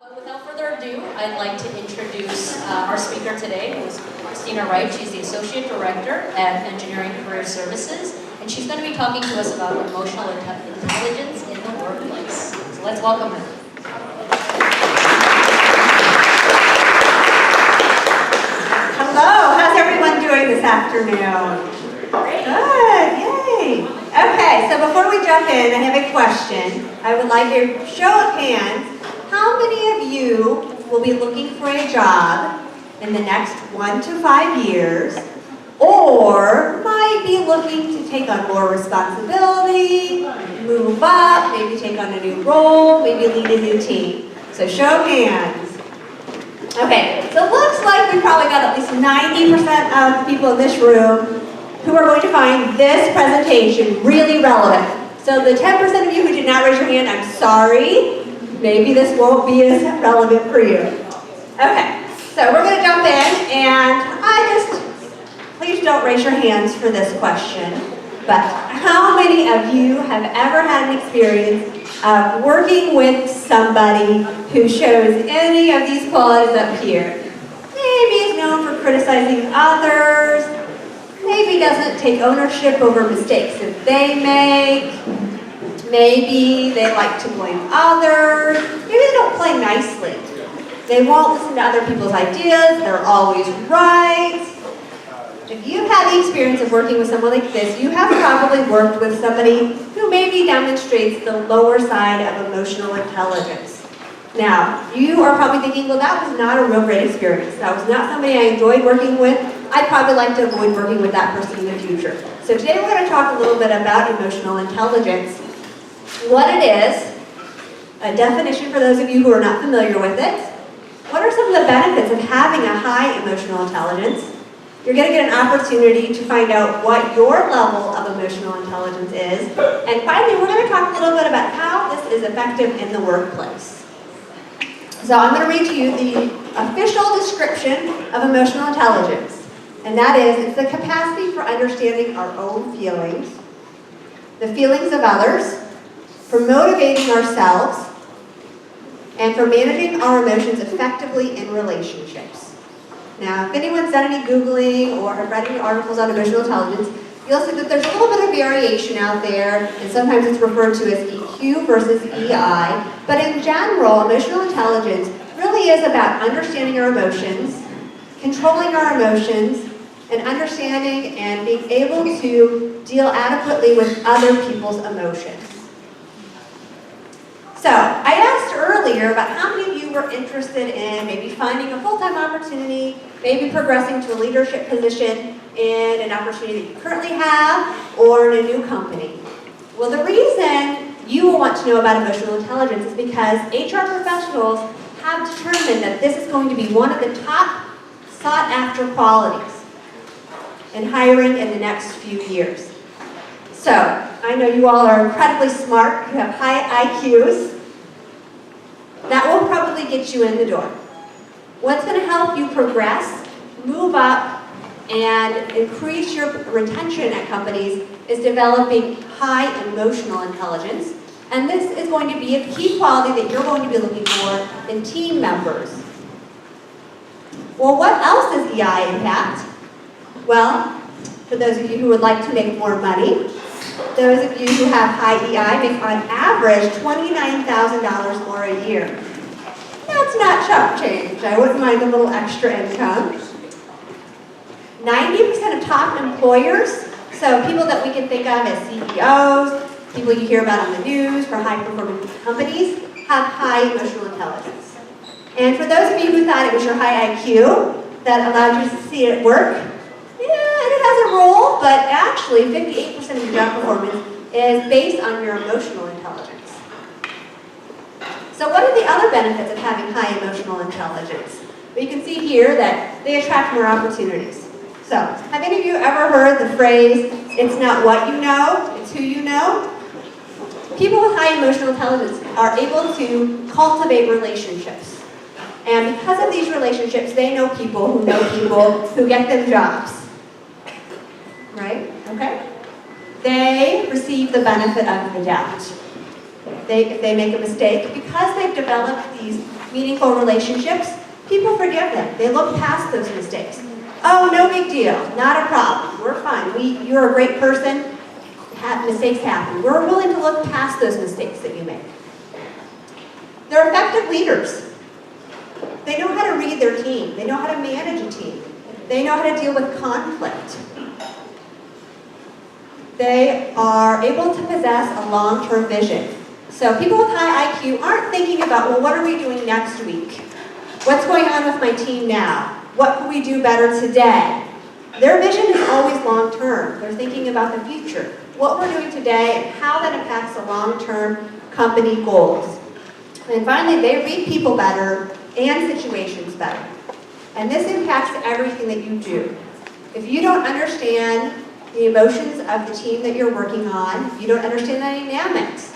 But without further ado, I'd like to introduce our speaker today, who is Kristina Wright. She's the Associate Director at Engineering Career Services, and she's going to be talking to us about emotional intelligence in the workplace. So let's welcome her. Hello, how's everyone doing this afternoon? Great. Good, yay. Okay, so before we jump in, I have a question. I would like a show of hands. How many of you will be looking for a job in the next 1 to 5 years, or might be looking to take on more responsibility, move up, maybe take on a new role, maybe lead a new team? So show of hands. Okay, so it looks like we probably got at least 90% of the people in this room who are going to find this presentation really relevant. So the 10% of you who did not raise your hand, I'm sorry. Maybe this won't be as relevant for you. Okay, so we're going to jump in, and please don't raise your hands for this question, but how many of you have ever had an experience of working with somebody who shows any of these qualities up here? Maybe is known for criticizing others, maybe doesn't take ownership over mistakes that they make, maybe they like to blame others, maybe they don't play nicely. They won't listen to other people's ideas, they're always right. If you've had the experience of working with someone like this, you have probably worked with somebody who maybe demonstrates the lower side of emotional intelligence. Now, you are probably thinking, well, that was not a real great experience. That was not somebody I enjoyed working with. I'd probably like to avoid working with that person in the future. So today we're going to talk a little bit about emotional intelligence, what it is, a definition for those of you who are not familiar with it, what are some of the benefits of having a high emotional intelligence. You're going to get an opportunity to find out what your level of emotional intelligence is. And finally, we're going to talk a little bit about how this is effective in the workplace. So I'm going to read to you the official description of emotional intelligence. And that is, it's the capacity for understanding our own feelings, the feelings of others, for motivating ourselves, and for managing our emotions effectively in relationships. Now, if anyone's done any Googling or have read any articles on emotional intelligence, you'll see that there's a little bit of variation out there, and sometimes it's referred to as EQ versus EI. But in general, emotional intelligence really is about understanding our emotions, controlling our emotions, and understanding and being able to deal adequately with other people's emotions. So, I asked earlier about how many of you were interested in maybe finding a full-time opportunity, maybe progressing to a leadership position in an opportunity that you currently have, or in a new company. Well, the reason you will want to know about emotional intelligence is because HR professionals have determined that this is going to be one of the top sought-after qualities in hiring in the next few years. So, I know you all are incredibly smart, you have high IQs. That will probably get you in the door. What's going to help you progress, move up, and increase your retention at companies is developing high emotional intelligence. And this is going to be a key quality that you're going to be looking for in team members. Well, what else does EI impact? Well, for those of you who would like to make more money, those of you who have high EI make on average $29,000 more a year. That's not chump change. I wouldn't mind a little extra income. 90% of top employers, so people that we can think of as CEOs, people you hear about on the news for high-performing companies, have high emotional intelligence. And for those of you who thought it was your high IQ that allowed you to see it at work, it has a role, but actually 58% of your job performance is based on your emotional intelligence. So what are the other benefits of having high emotional intelligence? Well, you can see here that they attract more opportunities. So, have any of you ever heard the phrase, it's not what you know, it's who you know? People with high emotional intelligence are able to cultivate relationships. And because of these relationships, they know people who get them jobs. Right? Okay? They receive the benefit of the doubt. If they make a mistake, because they've developed these meaningful relationships, people forgive them. They look past those mistakes. Oh, no big deal, not a problem, we're fine. You're a great person, mistakes happen. We're willing to look past those mistakes that you make. They're effective leaders. They know how to read their team. They know how to manage a team. They know how to deal with conflict. They are able to possess a long-term vision. So people with high IQ aren't thinking about, well, what are we doing next week? What's going on with my team now? What can we do better today? Their vision is always long-term. They're thinking about the future, what we're doing today, and how that impacts the long-term company goals. And finally, they read people better and situations better. And this impacts everything that you do. If you don't understand the emotions of the team that you're working on, if you don't understand the dynamics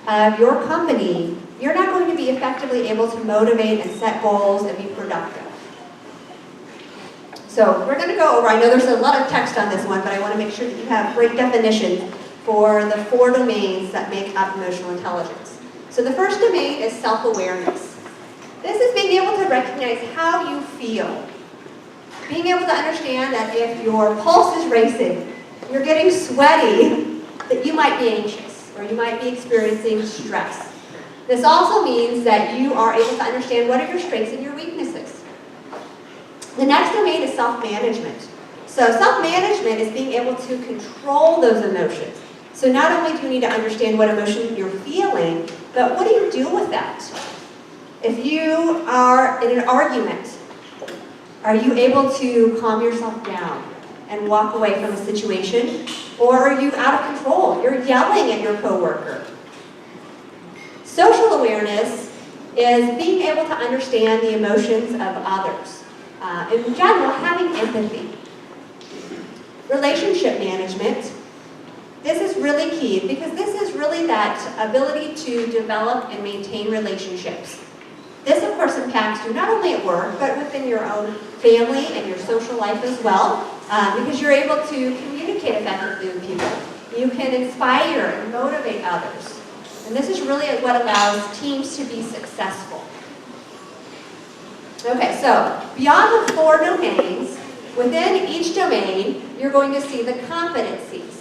of your company, you're not going to be effectively able to motivate and set goals and be productive. So we're going to go over, I know there's a lot of text on this one, but I want to make sure that you have great definitions for the 4 domains that make up emotional intelligence. So the first domain is self-awareness. This is being able to recognize how you feel. Being able to understand that if your pulse is racing, you're getting sweaty, that you might be anxious or you might be experiencing stress. This also means that you are able to understand what are your strengths and your weaknesses. The next domain is self-management. So self-management is being able to control those emotions. So not only do you need to understand what emotion you're feeling, but what do you do with that? If you are in an argument, are you able to calm yourself down and walk away from a situation? Or are you out of control? You're yelling at your coworker. Social awareness is being able to understand the emotions of others. In general, having empathy. Relationship management. This is really key because this is really that ability to develop and maintain relationships. This, of course, impacts you not only at work, but within your own family and your social life as well, because you're able to communicate effectively with people. You can inspire and motivate others. And this is really what allows teams to be successful. Okay, so beyond the 4 domains, within each domain, you're going to see the competencies.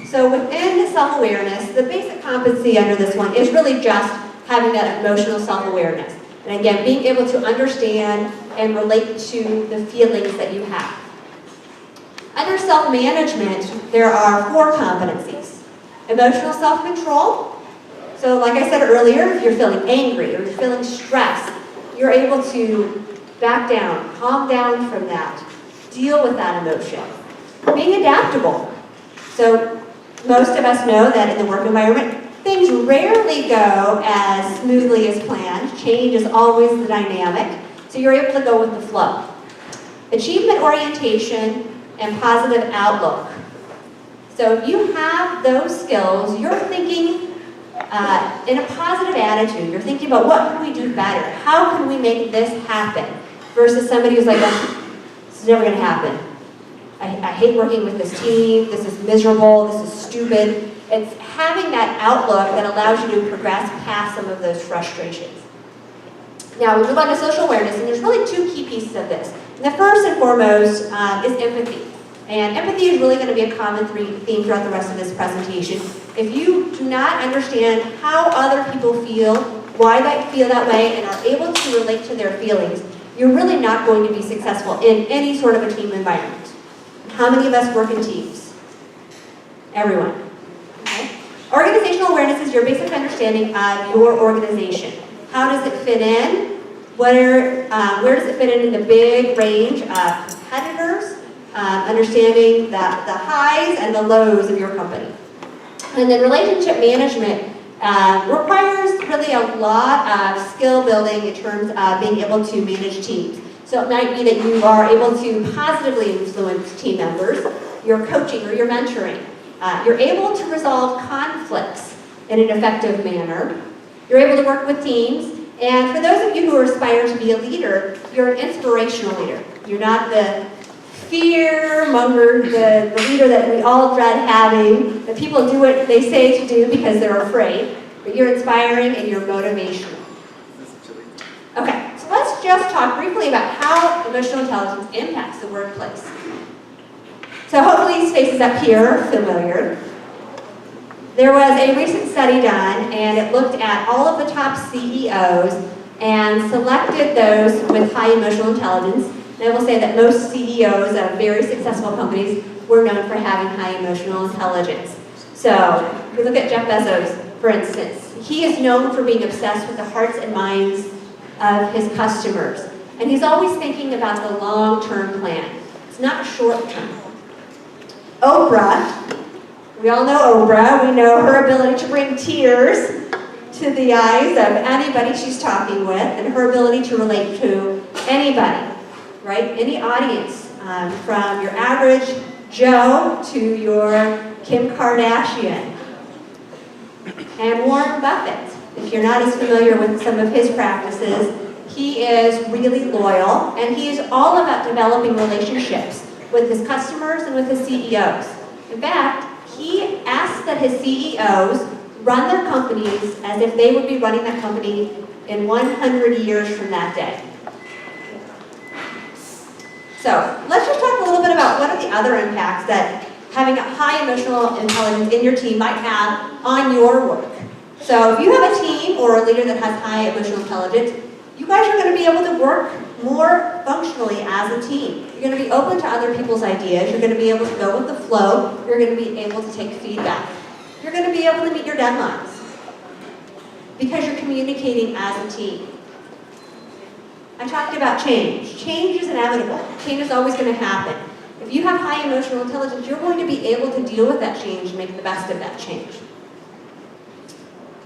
So within the self-awareness, the basic competency under this one is really just having that emotional self-awareness. And again, being able to understand and relate to the feelings that you have. Under self-management, there are 4 competencies. Emotional self-control. So like I said earlier, if you're feeling angry or you're feeling stressed, you're able to back down, calm down from that, deal with that emotion. Being adaptable. So most of us know that in the work environment, things rarely go as smoothly as planned. Change is always the dynamic, so you're able to go with the flow. Achievement orientation and positive outlook. So if you have those skills, you're thinking in a positive attitude. You're thinking about what can we do better? How can we make this happen? Versus somebody who's like, oh, this is never going to happen. I hate working with this team. This is miserable. This is stupid. It's having that outlook that allows you to progress past some of those frustrations. Now, we move on to social awareness, and there's really 2 key pieces of this. And the first and foremost is empathy. And empathy is really going to be a common theme throughout the rest of this presentation. If you do not understand how other people feel, why they feel that way, and are able to relate to their feelings, you're really not going to be successful in any sort of a team environment. How many of us work in teams? Everyone. Okay. Organizational awareness is your basic understanding of your organization. How does it fit in? Where does it fit in the big range of competitors? Understanding the highs and the lows of your company. And then relationship management requires really a lot of skill building in terms of being able to manage teams. So it might be that you are able to positively influence team members, you're coaching or you're mentoring. You're able to resolve conflicts in an effective manner. You're able to work with teams. And for those of you who aspire to be a leader, you're an inspirational leader. You're not the fear-monger, the leader that we all dread having, that people do what they say to do because they're afraid. But you're inspiring and you're motivational. Okay, just talk briefly about how emotional intelligence impacts the workplace. So hopefully these faces up here are familiar. There was a recent study done, and it looked at all of the top CEOs and selected those with high emotional intelligence. And I will say that most CEOs of very successful companies were known for having high emotional intelligence. So if we look at Jeff Bezos, for instance, he is known for being obsessed with the hearts and minds of his customers. And he's always thinking about the long-term plan. It's not short-term. Oprah, we all know Oprah. We know her ability to bring tears to the eyes of anybody she's talking with, and her ability to relate to anybody, right? Any audience, from your average Joe to your Kim Kardashian. And Warren Buffett, if you're not as familiar with some of his practices, he is really loyal, and he is all about developing relationships with his customers and with his CEOs. In fact, he asks that his CEOs run their companies as if they would be running that company in 100 years from that day. So let's just talk a little bit about what are the other impacts that having a high emotional intelligence in your team might have on your work. So if you have a team or a leader that has high emotional intelligence, you guys are going to be able to work more functionally as a team. You're going to be open to other people's ideas. You're going to be able to go with the flow. You're going to be able to take feedback. You're going to be able to meet your deadlines because you're communicating as a team. I talked about change. Change is inevitable. Change is always going to happen. If you have high emotional intelligence, you're going to be able to deal with that change and make the best of that change.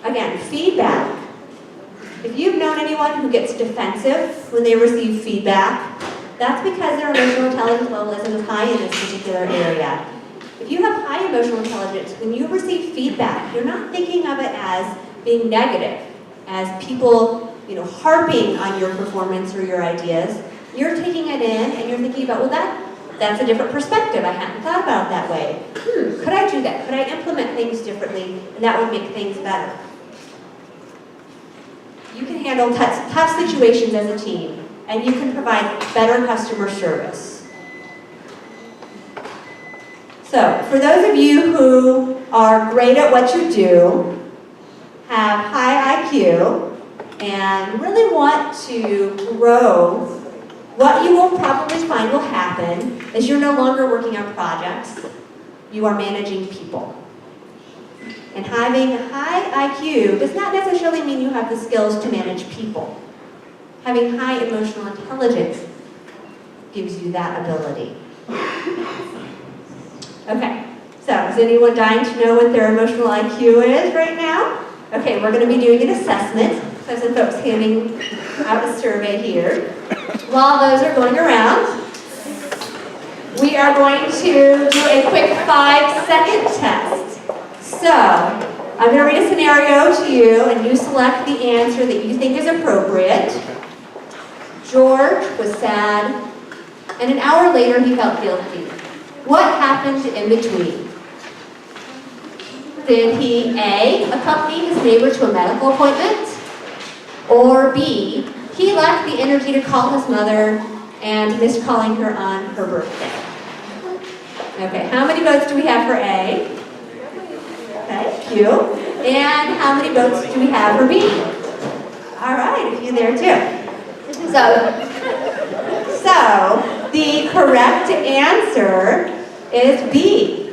Again, feedback. If you've known anyone who gets defensive when they receive feedback, that's because their emotional intelligence level isn't as high in this particular area. If you have high emotional intelligence, when you receive feedback, you're not thinking of it as being negative, as people, harping on your performance or your ideas. You're taking it in and you're thinking about, well, that's a different perspective. I hadn't thought about it that way. Could I do that? Could I implement things differently? And that would make things better. You can handle tough situations as a team, and you can provide better customer service. So, for those of you who are great at what you do, have high IQ, and really want to grow, what you will probably find will happen is you're no longer working on projects, you are managing people. And having high IQ does not necessarily mean you have the skills to manage people. Having high emotional intelligence gives you that ability. Okay, so is anyone dying to know what their emotional IQ is right now? Okay, we're going to be doing an assessment. So some folks handing out a survey here. While those are going around, we are going to do a quick 5-second test. So, I'm going to read a scenario to you, and you select the answer that you think is appropriate. George was sad, and an hour later he felt guilty. What happened in between? Did he A, accompany his neighbor to a medical appointment? Or B, he lacked the energy to call his mother and missed calling her on her birthday? Okay, how many votes do we have for A? Okay, a few. And how many votes do we have for B? All right, a few there too. So the correct answer is B.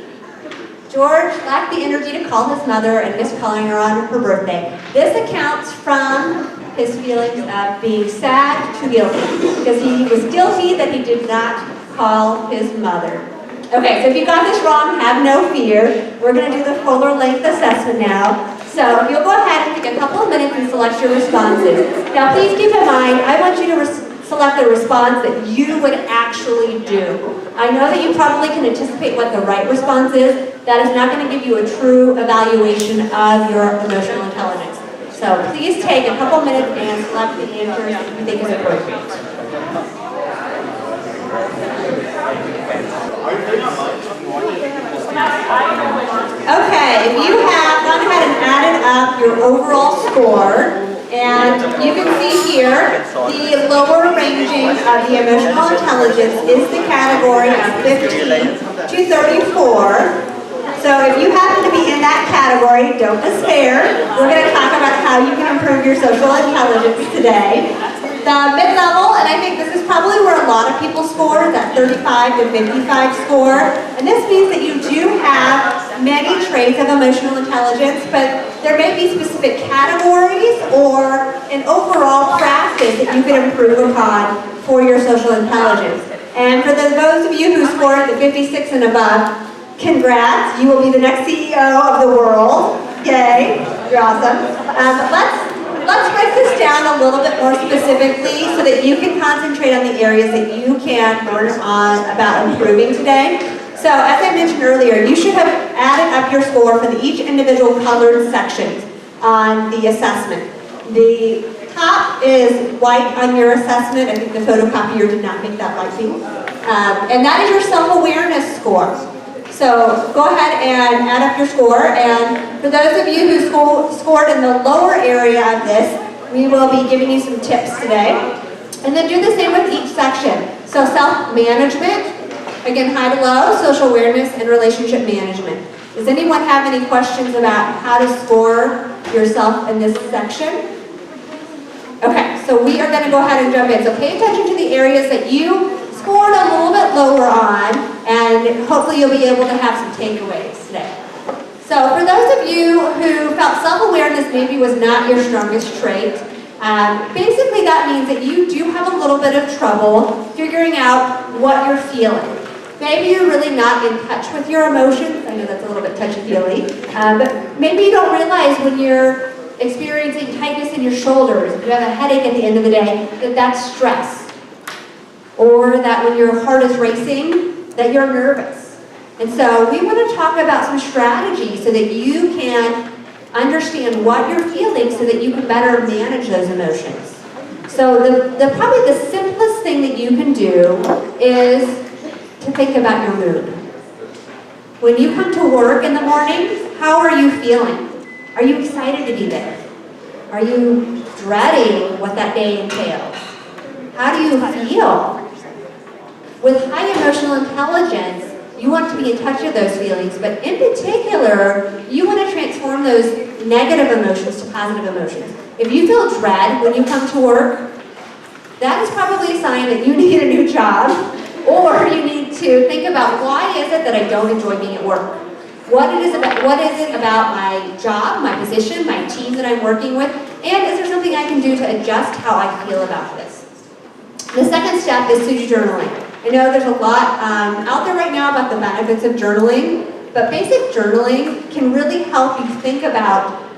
George lacked the energy to call his mother and missed calling her on her birthday. This accounts from his feelings of being sad to guilty, because he was guilty that he did not call his mother. Okay, so if you got this wrong, have no fear. We're going to do the fuller length assessment now. So if you'll go ahead and take a couple of minutes and select your responses. Now please keep in mind, I want you to select the response that you would actually do. I know that you probably can anticipate what the right response is. That is not going to give you a true evaluation of your emotional intelligence. So please take a couple minutes and select the answers that you think is appropriate. Okay, if you have gone ahead and added up your overall score, And you can see here, the lower ranging of the emotional intelligence is the category of 15 to 34. So if you happen to be in that category, don't despair. We're going to talk about how you can improve your social intelligence today. The mid-level, and I think this is probably where a lot of people score, that 35 to 55 score. And this means that you do have many traits of emotional intelligence, but there may be specific categories or an overall practice that you can improve upon for your social intelligence. And for those of you who scored the 56 and above, congrats, you will be the next CEO of the world. Yay, you're awesome. Let's break this down a little bit more specifically so that you can concentrate on the areas that you can learn on about improving today. So as I mentioned earlier, you should have added up your score for each individual colored sections on the assessment. The top is white on your assessment. I think the photocopier did not make that light pink. And that is your self-awareness score. So go ahead and add up your score, and for those of you who scored in the lower area of this, we will be giving you some tips today. And then do the same with each section. So self-management, again high to low, social awareness, and relationship management. Does anyone have any questions about how to score yourself in this section? Okay, so we are going to go ahead and jump in. So pay attention to the areas that you scored a little bit lower on, and hopefully you'll be able to have some takeaways today. So for those of you who felt self-awareness maybe was not your strongest trait, basically that means that you do have a little bit of trouble figuring out what you're feeling. Maybe you're really not in touch with your emotions. I know that's a little bit touchy-feely, but maybe you don't realize when you're experiencing tightness in your shoulders, if you have a headache at the end of the day, that that's stress. Or that when your heart is racing, that you're nervous. And so we want to talk about some strategies so that you can understand what you're feeling so that you can better manage those emotions. So probably the simplest thing that you can do is to think about your mood. When you come to work in the morning, how are you feeling? Are you excited to be there? Are you dreading what that day entails? How do you feel? With high emotional intelligence, you want to be in touch with those feelings, but in particular, you want to transform those negative emotions to positive emotions. If you feel dread when you come to work, that is probably a sign that you need a new job, or you need to think about why is it that I don't enjoy being at work? What is it about my job, my position, my team that I'm working with, and is there something I can do to adjust how I feel about this? The second step is to do journaling. I know there's a lot out there right now about the benefits of journaling, but basic journaling can really help you think about,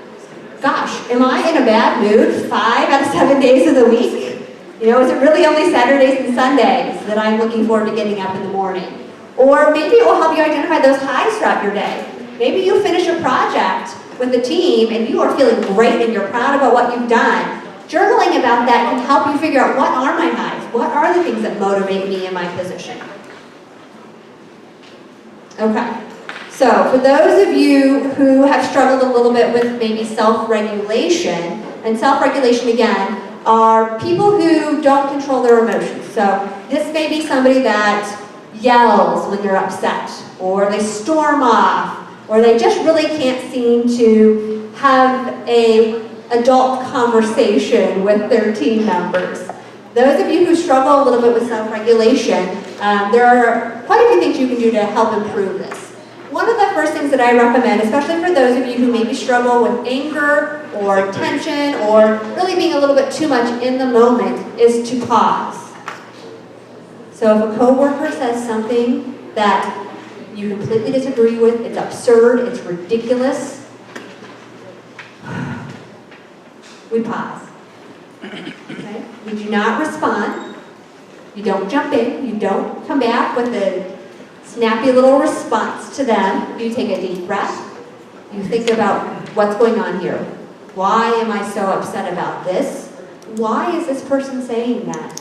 gosh, am I in a bad mood 5 out of 7 days of the week? You know, is it really only Saturdays and Sundays that I'm looking forward to getting up in the morning? Or maybe it will help you identify those highs throughout your day. Maybe you finish a project with the team and you are feeling great and you're proud about what you've done. Journaling about that can help you figure out what are my highs, what are the things that motivate me in my position. Okay, so for those of you who have struggled a little bit with maybe self-regulation, and self-regulation again are people who don't control their emotions. So this may be somebody that yells when they're upset, or they storm off, or they just really can't seem to have an adult conversation with their team members. Those of you who struggle a little bit with self-regulation, there are quite a few things you can do to help improve this. One of the first things that I recommend, especially for those of you who maybe struggle with anger or tension or really being a little bit too much in the moment, is to pause. So if a coworker says something that you completely disagree with, it's absurd, it's ridiculous, we pause. Okay? You do not respond. You don't jump in. You don't come back with a snappy little response to them. You take a deep breath. You think about what's going on here. Why am I so upset about this? Why is this person saying that?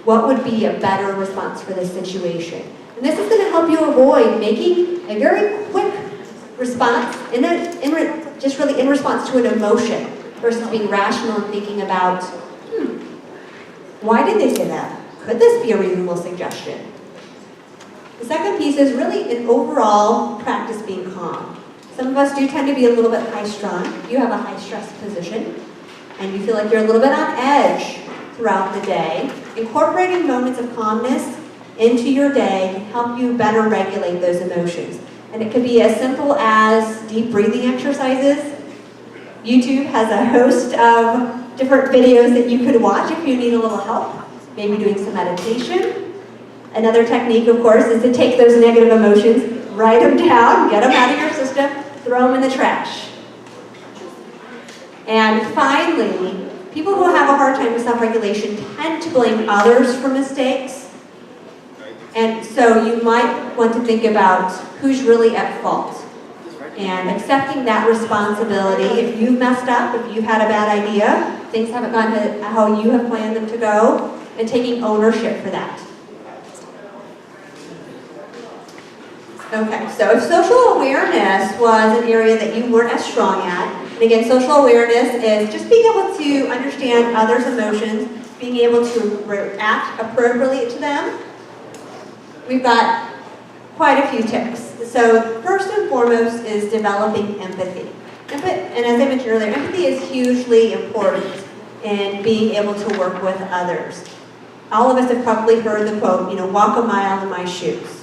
What would be a better response for this situation? And this is going to help you avoid making a very quick response, just really in response to an emotion. versus being rational and thinking about, why did they say that? Could this be a reasonable suggestion? The second piece is really an overall practice being calm. Some of us do tend to be a little bit high-strung. You have a high-stress position, and you feel like you're a little bit on edge throughout the day. Incorporating moments of calmness into your day can help you better regulate those emotions. And it could be as simple as deep breathing exercises. YouTube has a host of different videos that you could watch if you need a little help. Maybe doing some meditation. Another technique, of course, is to take those negative emotions, write them down, get them out of your system, throw them in the trash. And finally, people who have a hard time with self-regulation tend to blame others for mistakes. And so you might want to think about who's really at fault. And accepting that responsibility. If you've messed up, if you've had a bad idea, things haven't gone how you have planned them to go, and taking ownership for that. Okay, so if social awareness was an area that you weren't as strong at, and again, social awareness is just being able to understand others' emotions, being able to react appropriately to them, we've got quite a few tips. So first and foremost is developing empathy. And as I mentioned earlier, empathy is hugely important in being able to work with others. All of us have probably heard the quote, walk a mile in my shoes.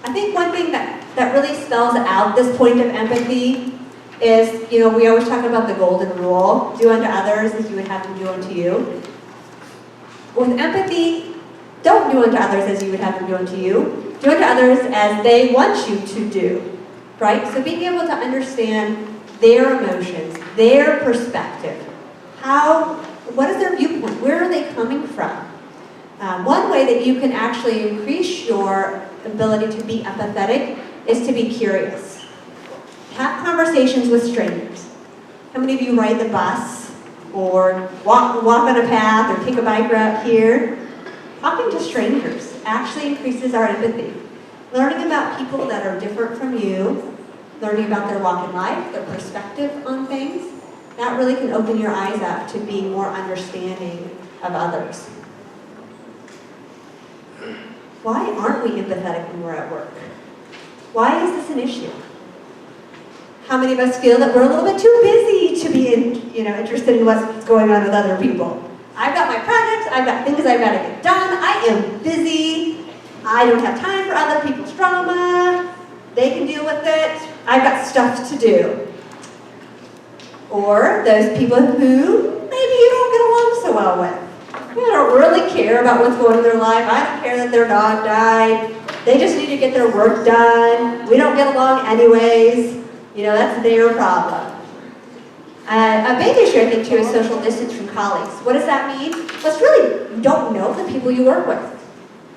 I think one thing that really spells out this point of empathy is, we always talk about the golden rule, do unto others as you would have them do unto you. With empathy, don't do unto others as you would have them do unto you. Do unto others as they want you to do, right? So being able to understand their emotions, their perspective, what is their viewpoint? Where are they coming from? One way that you can actually increase your ability to be empathetic is to be curious. Have conversations with strangers. How many of you ride the bus or walk on a path or take a bike route here? Talking to strangers actually increases our empathy. Learning about people that are different from you, learning about their walk in life, their perspective on things, that really can open your eyes up to being more understanding of others. Why aren't we empathetic when we're at work? Why is this an issue? How many of us feel that we're a little bit too busy to be interested in what's going on with other people? I've got my projects, I've got things I've got to get done, I am busy, I don't have time for other people's drama, they can deal with it, I've got stuff to do. Or those people who maybe you don't get along so well with. They don't really care about what's going on in their life. I don't care that their dog died. They just need to get their work done. We don't get along anyways. That's their problem. A big issue, I think, too, is social distance from colleagues. What does that mean? Well, it's really, you don't know the people you work with.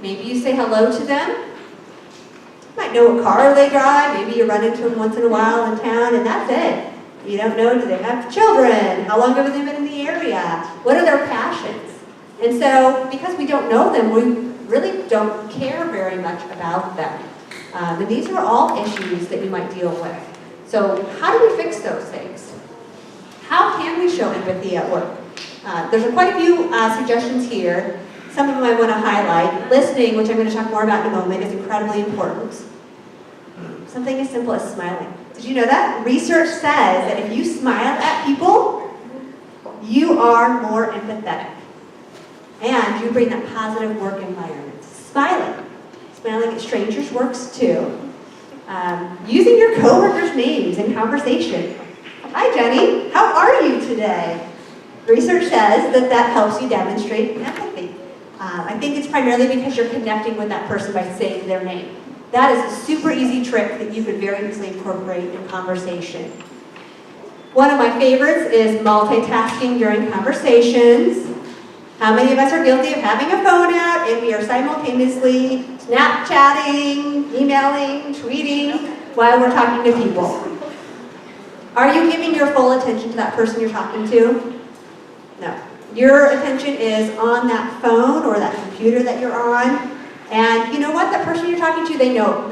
Maybe you say hello to them. You might know what car they drive. Maybe you run into them once in a while in town, and that's it. You don't know, do they have children? How long have they been in the area? What are their passions? And so, because we don't know them, we really don't care very much about them. And these are all issues that you might deal with. So how do we fix those things? How can we show empathy at work? There's quite a few suggestions here. Some of them I want to highlight. Listening, which I'm going to talk more about in a moment, is incredibly important. Something as simple as smiling. Did you know that? Research says that if you smile at people, you are more empathetic. And you bring that positive work environment. Smiling. Smiling at strangers works too. Using your coworkers' names in conversation. Hi, Jenny. How are you today? Research says that helps you demonstrate empathy. I think it's primarily because you're connecting with that person by saying their name. That is a super easy trick that you could very easily incorporate in conversation. One of my favorites is multitasking during conversations. How many of us are guilty of having a phone out and we are simultaneously Snapchatting, emailing, tweeting while we're talking to people? Are you giving your full attention to that person you're talking to? No. Your attention is on that phone or that computer that you're on. And you know what? That person you're talking to, they know it.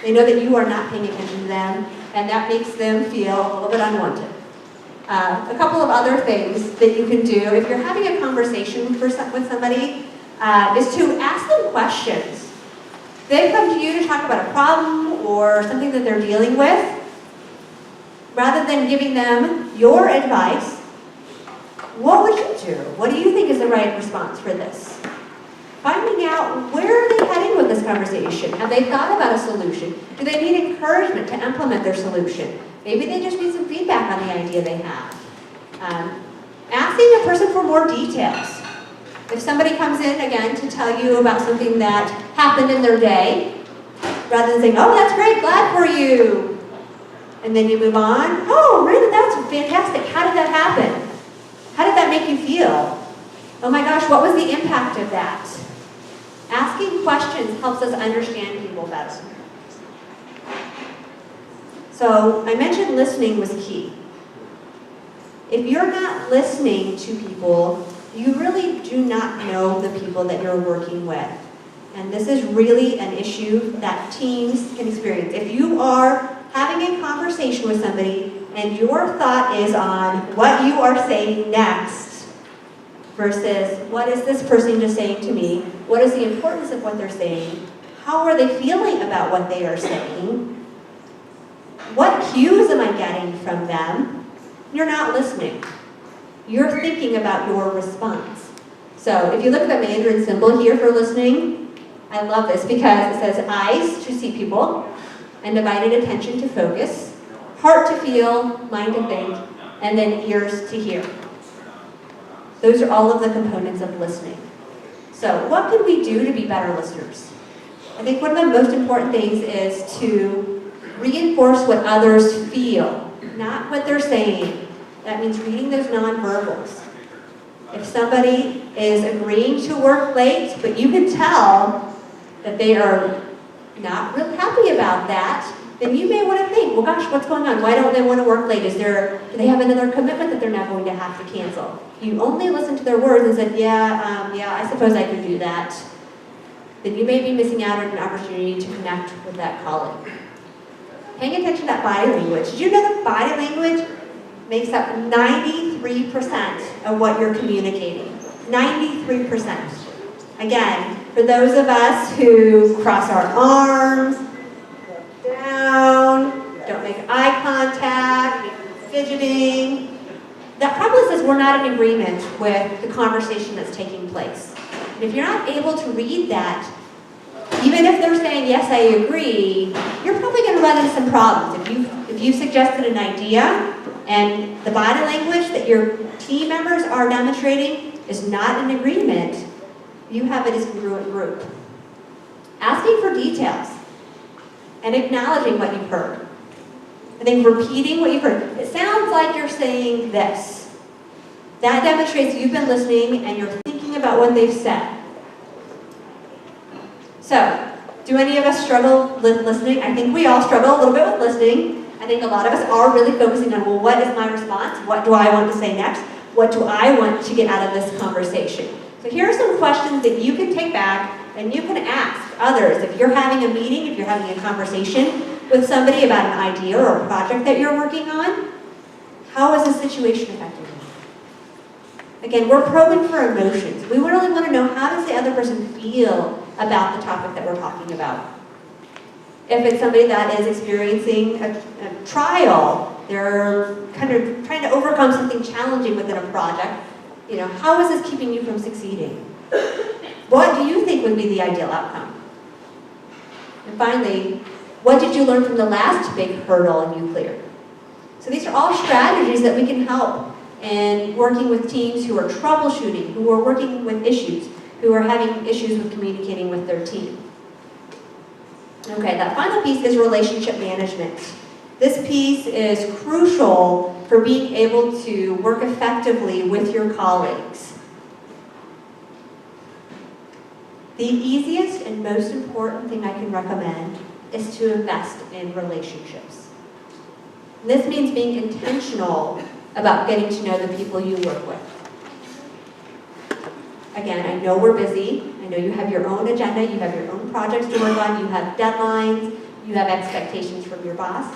They know that you are not paying attention to them, and that makes them feel a little bit unwanted. A couple of other things that you can do if you're having a conversation with somebody is to ask them questions. They come to you to talk about a problem or something that they're dealing with. Rather than giving them your advice, what would you do? What do you think is the right response for this? Finding out where are they heading with this conversation. Have they thought about a solution? Do they need encouragement to implement their solution? Maybe they just need some feedback on the idea they have. Asking a person for more details. If somebody comes in, again, to tell you about something that happened in their day, rather than saying, oh, that's great, glad for you. And then you move on, oh, really, that's fantastic. How did that happen? How did that make you feel? Oh my gosh, what was the impact of that? Asking questions helps us understand people better. So I mentioned listening was key. If you're not listening to people, you really do not know the people that you're working with. And this is really an issue that teams can experience. If you are having a conversation with somebody and your thought is on what you are saying next versus what is this person just saying to me, what is the importance of what they're saying, how are they feeling about what they are saying, what cues am I getting from them, you're not listening. You're thinking about your response. So if you look at the Mandarin symbol here for listening, I love this because it says eyes to see people, and divided attention to focus, heart to feel, mind to think, and then ears to hear. Those are all of the components of listening. So what can we do to be better listeners? I think one of the most important things is to reinforce what others feel, not what they're saying. That means reading those nonverbals. If somebody is agreeing to work late, but you can tell that they are not real happy about that, then you may want to think, well gosh, what's going on? Why don't they want to work late? Do they have another commitment that they're now going to have to cancel? You only listened to their words and said, yeah, I suppose I could do that. Then you may be missing out on an opportunity to connect with that colleague. Paying attention to that body language. Did you know that body language makes up 93% of what you're communicating? 93%. Again, for those of us who cross our arms, look down, don't make eye contact, fidgeting, that probably says we're not in agreement with the conversation that's taking place. And if you're not able to read that, even if they're saying, yes, I agree, you're probably going to run into some problems. If you suggested an idea and the body language that your team members are demonstrating is not in agreement, you have a discongruent group. Asking for details and acknowledging what you've heard. I think repeating what you've heard. It sounds like you're saying this. That demonstrates you've been listening and you're thinking about what they've said. So, do any of us struggle with listening? I think we all struggle a little bit with listening. I think a lot of us are really focusing on, well, what is my response? What do I want to say next? What do I want to get out of this conversation? So here are some questions that you can take back and you can ask others. If you're having a meeting, if you're having a conversation with somebody about an idea or a project that you're working on, how is this situation affecting you? Again, we're probing for emotions. We really want to know, how does the other person feel about the topic that we're talking about? If it's somebody that is experiencing a trial, they're kind of trying to overcome something challenging within a project, how is this keeping you from succeeding? What do you think would be the ideal outcome? And finally, what did you learn from the last big hurdle you cleared? So these are all strategies that we can help in working with teams who are troubleshooting, who are working with issues, who are having issues with communicating with their team. Okay, that final piece is relationship management. This piece is crucial for being able to work effectively with your colleagues. The easiest and most important thing I can recommend is to invest in relationships. This means being intentional about getting to know the people you work with. Again, I know we're busy. I know you have your own agenda, you have your own projects to work on, you have deadlines, you have expectations from your boss.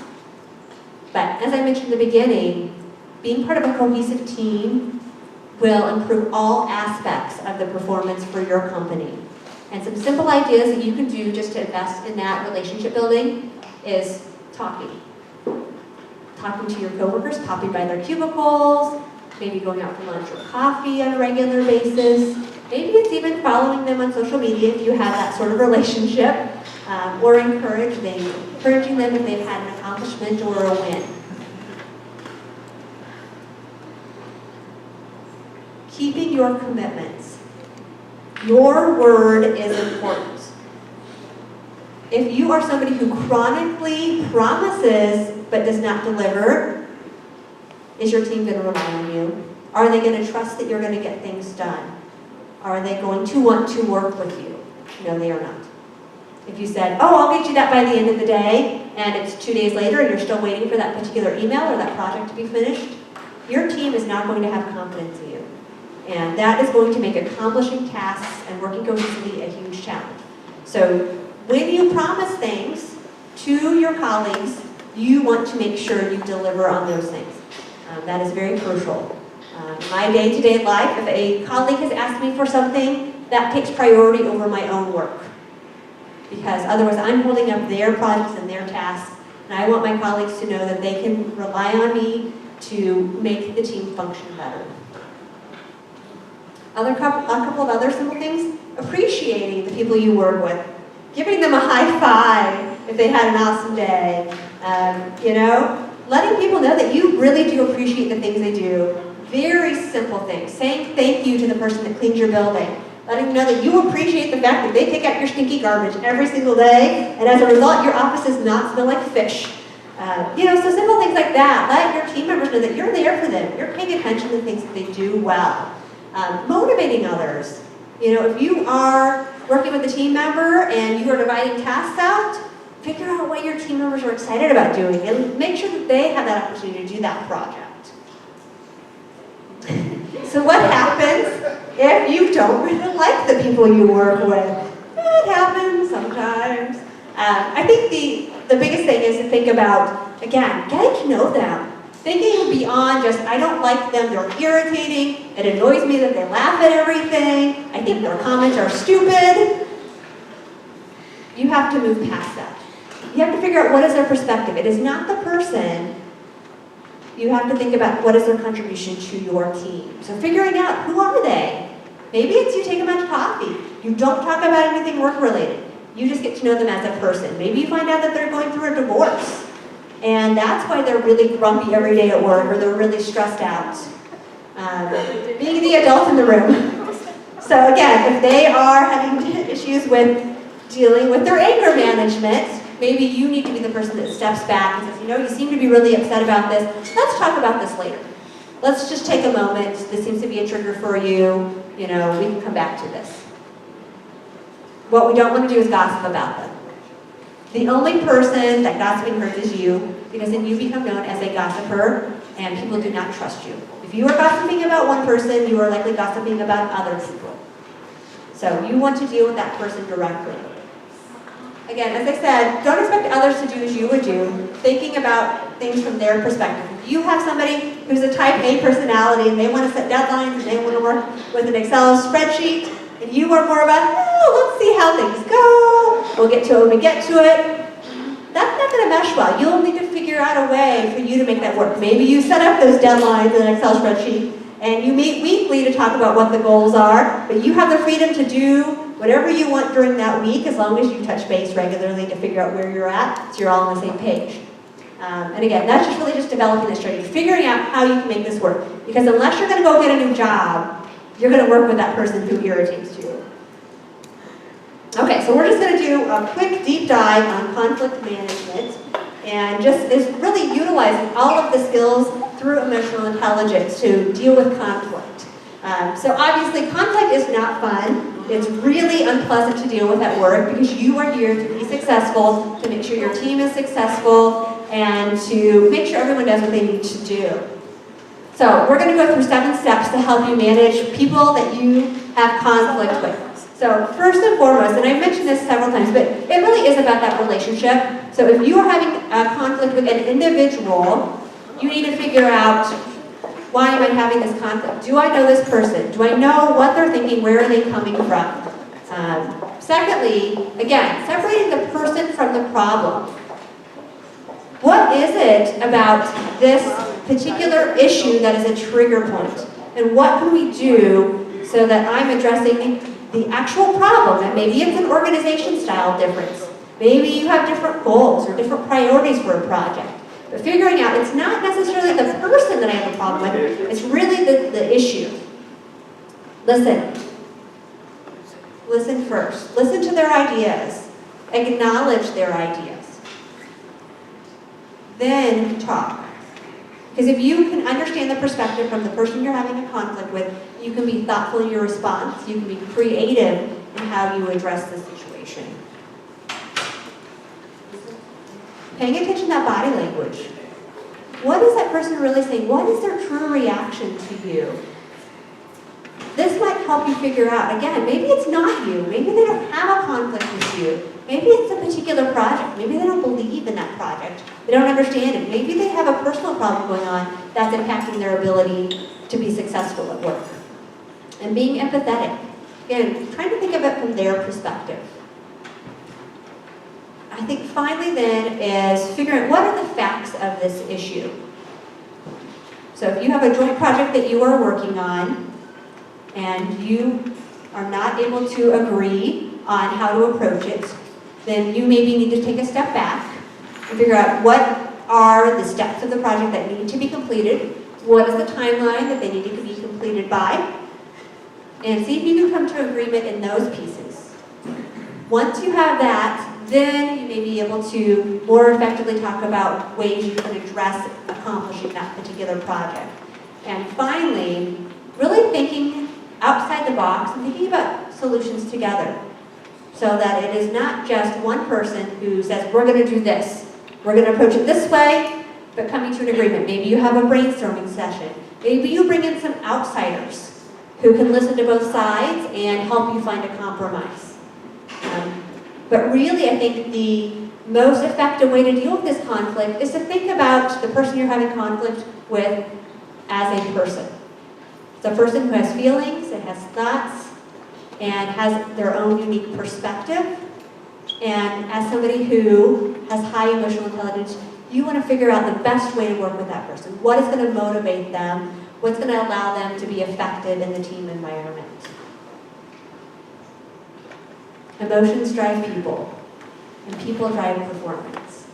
But as I mentioned in the beginning, being part of a cohesive team will improve all aspects of the performance for your company. And some simple ideas that you can do just to invest in that relationship building is talking. Talking to your coworkers, popping by their cubicles, maybe going out for lunch or coffee on a regular basis. Maybe it's even following them on social media if you have that sort of relationship, or encouraging them if they've had an accomplishment or a win. Keeping your commitments. Your word is important. If you are somebody who chronically promises but does not deliver, is your team going to rely on you? Are they going to trust that you're going to get things done? Are they going to want to work with you? No, they are not. If you said, oh, I'll get you that by the end of the day, and it's 2 days later and you're still waiting for that particular email or that project to be finished, your team is not going to have confidence in you. And that is going to make accomplishing tasks and working cohesively a huge challenge. So when you promise things to your colleagues, you want to make sure you deliver on those things. That is very crucial. In my day-to-day life, if a colleague has asked me for something, that takes priority over my own work. Because otherwise I'm holding up their projects and their tasks, and I want my colleagues to know that they can rely on me to make the team function better. A couple of other simple things: appreciating the people you work with, giving them a high five if they had an awesome day, letting people know that you really do appreciate the things they do. Very simple things. Saying thank you to the person that cleans your building. Letting them know that you appreciate the fact that they pick up your stinky garbage every single day, and as a result, your office does not smell like fish. So simple things like that. Let your team members know that you're there for them. You're paying attention to things that they do well. Motivating others. If you are working with a team member and you are dividing tasks out, figure out what your team members are excited about doing and make sure that they have that opportunity to do that project. So what happens if you don't really like the people you work with? It happens sometimes. I think the biggest thing is to think about, again, getting to know them. Thinking beyond just, I don't like them, they're irritating, it annoys me that they laugh at everything, I think their comments are stupid. You have to move past that. You have to figure out what is their perspective. It is not the person. You have to think about what is their contribution to your team. So figuring out, who are they? Maybe it's you take them out to coffee. You don't talk about anything work-related. You just get to know them as a person. Maybe you find out that they're going through a divorce. And that's why they're really grumpy every day at work, or they're really stressed out. Being the adult in the room. So again, if they are having issues with dealing with their anger management, maybe you need to be the person that steps back and says, you seem to be really upset about this. Let's talk about this later. Let's just take a moment. This seems to be a trigger for you. We can come back to this. What we don't want to do is gossip about them. The only person that gossiping hurts is you, because then you become known as a gossiper, and people do not trust you. If you are gossiping about one person, you are likely gossiping about other people. So you want to deal with that person directly. Again, as I said, don't expect others to do as you would do, thinking about things from their perspective. If you have somebody who's a type A personality and they want to set deadlines and they want to work with an Excel spreadsheet, and you are more about, let's see how things go, we'll get to it when we get to it, that's not going to mesh well. You'll need to figure out a way for you to make that work. Maybe you set up those deadlines in an Excel spreadsheet, and you meet weekly to talk about what the goals are, but you have the freedom to do whatever you want during that week, as long as you touch base regularly to figure out where you're at, so you're all on the same page. And again, that's just really just developing this strategy, figuring out how you can make this work. Because unless you're going to go get a new job, you're going to work with that person who irritates you. Okay, so we're just going to do a quick deep dive on conflict management, and just is really utilizing all of the skills through emotional intelligence to deal with conflict. So obviously, conflict is not fun. It's really unpleasant to deal with at work because you are here to be successful, to make sure your team is successful, and to make sure everyone does what they need to do. So we're going to go through 7 steps to help you manage people that you have conflict with. So first and foremost, and I've mentioned this several times, but it really is about that relationship. So if you are having a conflict with an individual, you need to figure out why am I having this conflict? Do I know this person? Do I know what they're thinking? Where are they coming from? Secondly, again, separating the person from the problem. What is it about this particular issue that is a trigger point? And what can we do so that I'm addressing the actual problem? And maybe it's an organization style difference. Maybe you have different goals or different priorities for a project. But figuring out it's not necessarily the person that I have a problem with, it's really the issue. Listen. Listen first. Listen to their ideas. Acknowledge their ideas. Then talk. Because if you can understand the perspective from the person you're having a conflict with, you can be thoughtful in your response. You can be creative in how you address the situation. Paying attention to that body language. What is that person really saying? What is their true reaction to you? This might help you figure out, again, maybe it's not you. Maybe they don't have a conflict with you. Maybe it's a particular project. Maybe they don't believe in that project. They don't understand it. Maybe they have a personal problem going on that's impacting their ability to be successful at work. And being empathetic. Again, trying to think of it from their perspective. I think finally then is figuring out what are the facts of this issue. So if you have a joint project that you are working on and you are not able to agree on how to approach it, then you maybe need to take a step back and figure out what are the steps of the project that need to be completed, what is the timeline that they need to be completed by, and see if you can come to agreement in those pieces. Once you have that, then you may be able to more effectively talk about ways you can address accomplishing that particular project. And finally, really thinking outside the box and thinking about solutions together so that it is not just one person who says, we're going to do this. We're going to approach it this way, but coming to an agreement. Maybe you have a brainstorming session. Maybe you bring in some outsiders who can listen to both sides and help you find a compromise. But really, I think the most effective way to deal with this conflict is to think about the person you're having conflict with as a person. It's a person who has feelings, and has thoughts, and has their own unique perspective. And as somebody who has high emotional intelligence, you want to figure out the best way to work with that person. What is going to motivate them? What's going to allow them to be effective in the team environment? Emotions drive people, and people drive performance.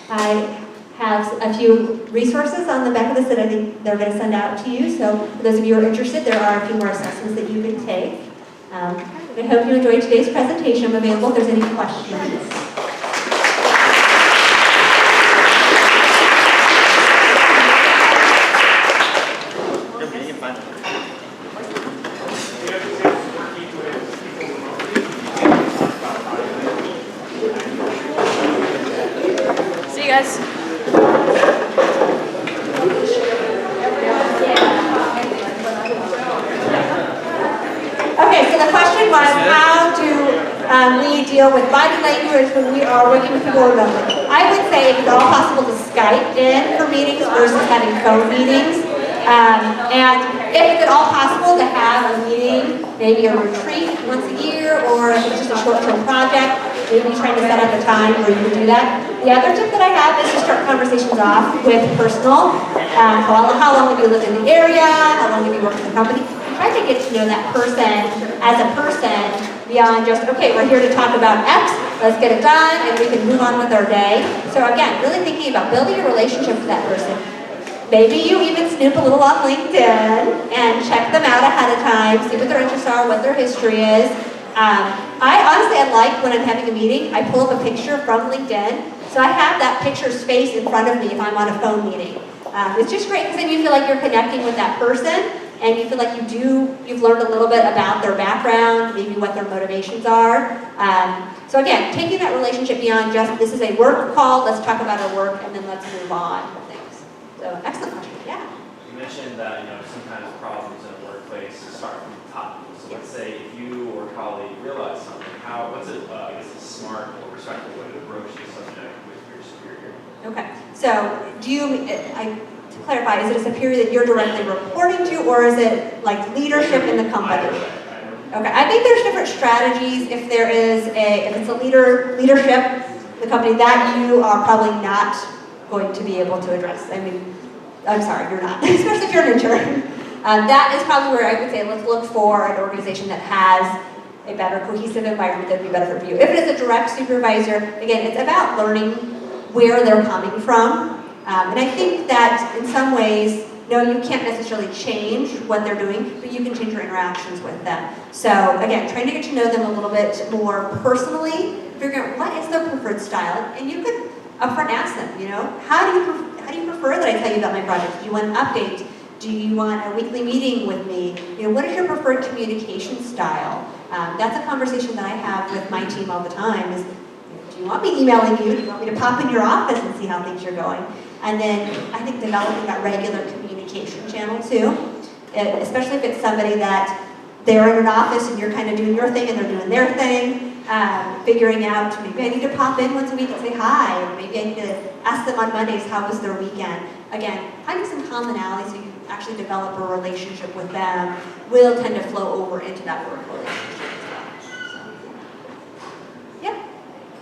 I have a few resources on the back of this that I think they're going to send out to you. So for those of you who are interested, there are a few more assessments that you can take. I hope you enjoyed today's presentation. I'm available if there's any questions. See you guys. Okay, so the question was, how do we deal with body language when we are working with people remotely? I would say it's all possible to Skype in for meetings versus having phone meetings. And if it's at all possible to have a meeting, maybe a retreat once a year, or if it's just a short-term project, maybe trying to set up a time where you can do that. The other tip that I have is to start conversations off with personal. How long have you lived in the area? How long have you worked in the company? Try to get to know that person as a person beyond just, okay, we're here to talk about X, let's get it done, and we can move on with our day. So again, really thinking about building a relationship with that person. Maybe you even snoop a little on LinkedIn and check them out ahead of time, see what their interests are, what their history is. I like when I'm having a meeting, I pull up a picture from LinkedIn, so I have that picture's face in front of me if I'm on a phone meeting. It's just great because then you feel like you're connecting with that person, and you feel like you've learned a little bit about their background, maybe what their motivations are. So again, taking that relationship beyond just, this is a work call, let's talk about our work, and then let's move on with things. So excellent question, yeah. You mentioned that sometimes problems in a workplace start from the top. So let's say if you or a colleague realize something, what's a smart or respectful way to approach the subject with your superior? Okay, so clarify, is it a superior that you're directly reporting to, or is it like leadership in the company? Okay, I think there's different strategies. If it's a leadership in the company, that you are probably not going to be able to address. I mean, I'm sorry, you're not, especially if you're an intern. That is probably where I would say let's look for an organization that has a better cohesive environment that would be better for you. If it is a direct supervisor, again, it's about learning where they're coming from. And I think that in some ways, no, you can't necessarily change what they're doing, but you can change your interactions with them. So again, trying to get to know them a little bit more personally, figuring out what is their preferred style, and you could upfront ask them, you know, how do you prefer that I tell you about my project? Do you want an update? Do you want a weekly meeting with me? You know, what is your preferred communication style? That's a conversation that I have with my team all the time is, do you want me emailing you? Do you want me to pop in your office and see how things are going? And then I think developing that regular communication channel too, especially if it's somebody that they're in an office and you're kind of doing your thing and they're doing their thing, figuring out maybe I need to pop in once a week and say hi, or maybe I need to ask them on Mondays how was their weekend. Again, finding some commonality so you actually develop a relationship with them will tend to flow over into that work relationship as well. So, yeah.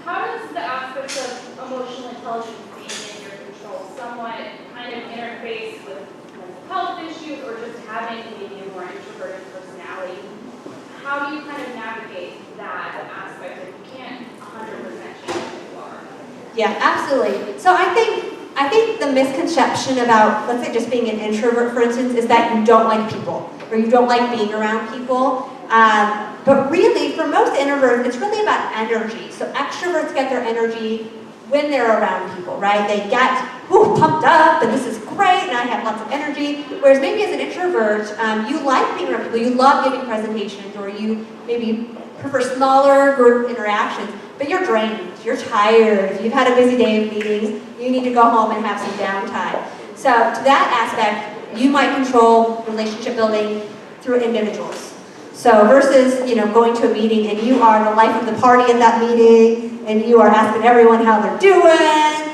How does the aspect of emotional intelligence being in your control somewhat kind of interface with mental health issues or just having maybe a more introverted personality? How do you kind of navigate that aspect if you can't 100% change who you are? Yeah, absolutely. So I think the misconception about, let's say, just being an introvert, for instance, is that you don't like people or you don't like being around people. But really, for most introverts, it's really about energy. So extroverts get their energy when they're around people, right? They get pumped up, and this is great, and I have lots of energy. Whereas maybe as an introvert, you like being around people, you love giving presentations, or you maybe prefer smaller group interactions, but you're drained, you're tired, you've had a busy day of meetings, you need to go home and have some downtime. So to that aspect, you might control relationship building through individuals. So versus, you know, going to a meeting and you are the life of the party at that meeting and you are asking everyone how they're doing.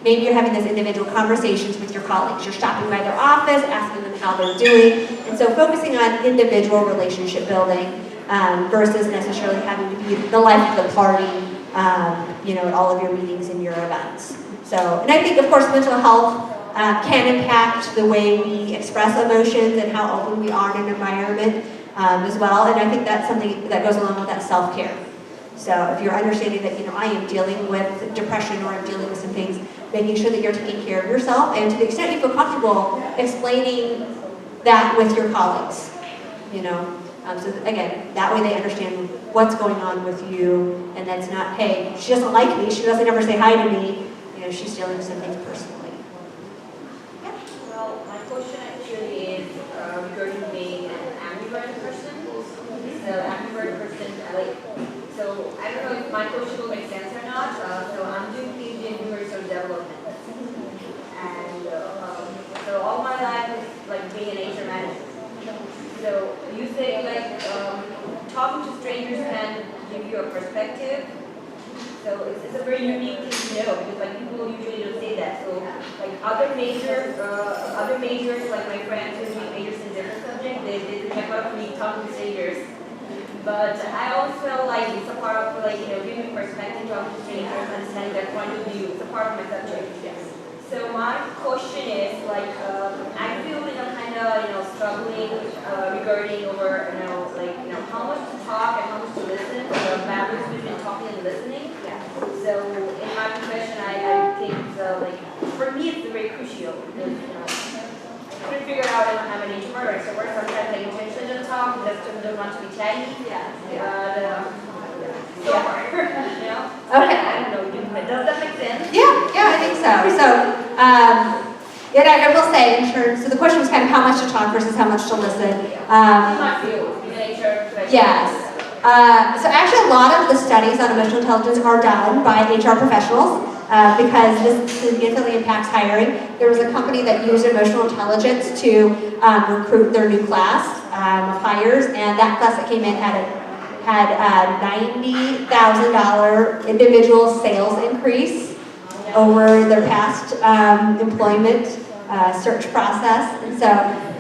Maybe you're having those individual conversations with your colleagues. You're stopping by their office, asking them how they're doing. And so focusing on individual relationship building versus necessarily having to be the life of the party, you know, at all of your meetings and your events. So, and I think, of course, mental health can impact the way we express emotions and how open we are in an environment. As well, and I think that's something that goes along with that self-care. So if you're understanding that, you know, I am dealing with depression or I'm dealing with some things, making sure that you're taking care of yourself, and to the extent you feel comfortable explaining that with your colleagues, you know. So again, that way they understand what's going on with you, and that's not, hey, she doesn't like me, she doesn't ever say hi to me, you know, she's dealing with some things personally. Yeah. Well, my question actually is regarding being an ambivert person. So ambivert person, so I don't know if my question will make sense or not. So I'm doing PhD in human resource development, and so all my life is like being an HR manager. So you say like talking to strangers can give you a perspective. So it's a very unique thing to know because like people usually don't say that. So like other majors like my friends who make majors in different subjects, they have a lot of me talking to strangers. But I always felt like it's a part of like, you know, giving perspective, talking to strangers, understanding their point of view. It's a part of my subject. So my question is like I feel kind of struggling regarding over how much to talk and how much to listen. The balance between talking and listening. So in my profession, I think like for me it's very crucial because I couldn't figure out I'm an introvert, so sometimes I intentionally don't talk, just don't want to be chatty. So far, you know. Okay. I don't know. Does that make sense? Yeah, I think so. So, I will say in terms, so the question was kind of how much to talk versus how much to listen. In my field, in HR profession. Yes. So actually a lot of the studies on emotional intelligence are done by HR professionals because this significantly impacts hiring. There was a company that used emotional intelligence to recruit their new class of hires, and that class that came in had a $90,000 individual sales increase over their past employment search process. And so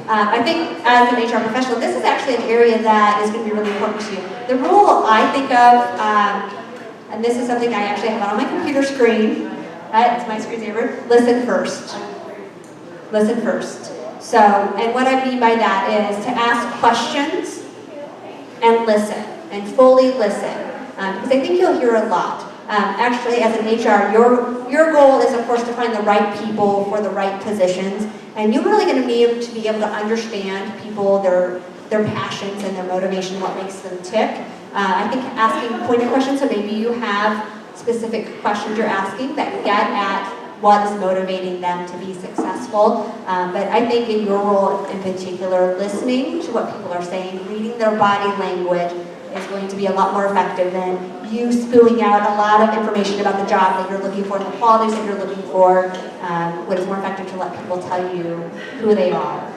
I think as an HR professional, this is actually an area that is going to be really important to you. The rule I think of, and this is something I actually have on my computer screen, it's my screensaver, listen first. Listen first. So, and what I mean by that is to ask questions and listen, and fully listen, because I think you'll hear a lot. Actually, as an HR, your goal is, of course, to find the right people for the right positions, and you're really going to be able to understand people, their passions and their motivation, what makes them tick. I think asking pointed questions, so maybe you have specific questions you're asking that get at what is motivating them to be successful. But I think in your role in particular, listening to what people are saying, reading their body language is going to be a lot more effective than you spewing out a lot of information about the job that you're looking for and the qualities that you're looking for. What is more effective to let people tell you who they are.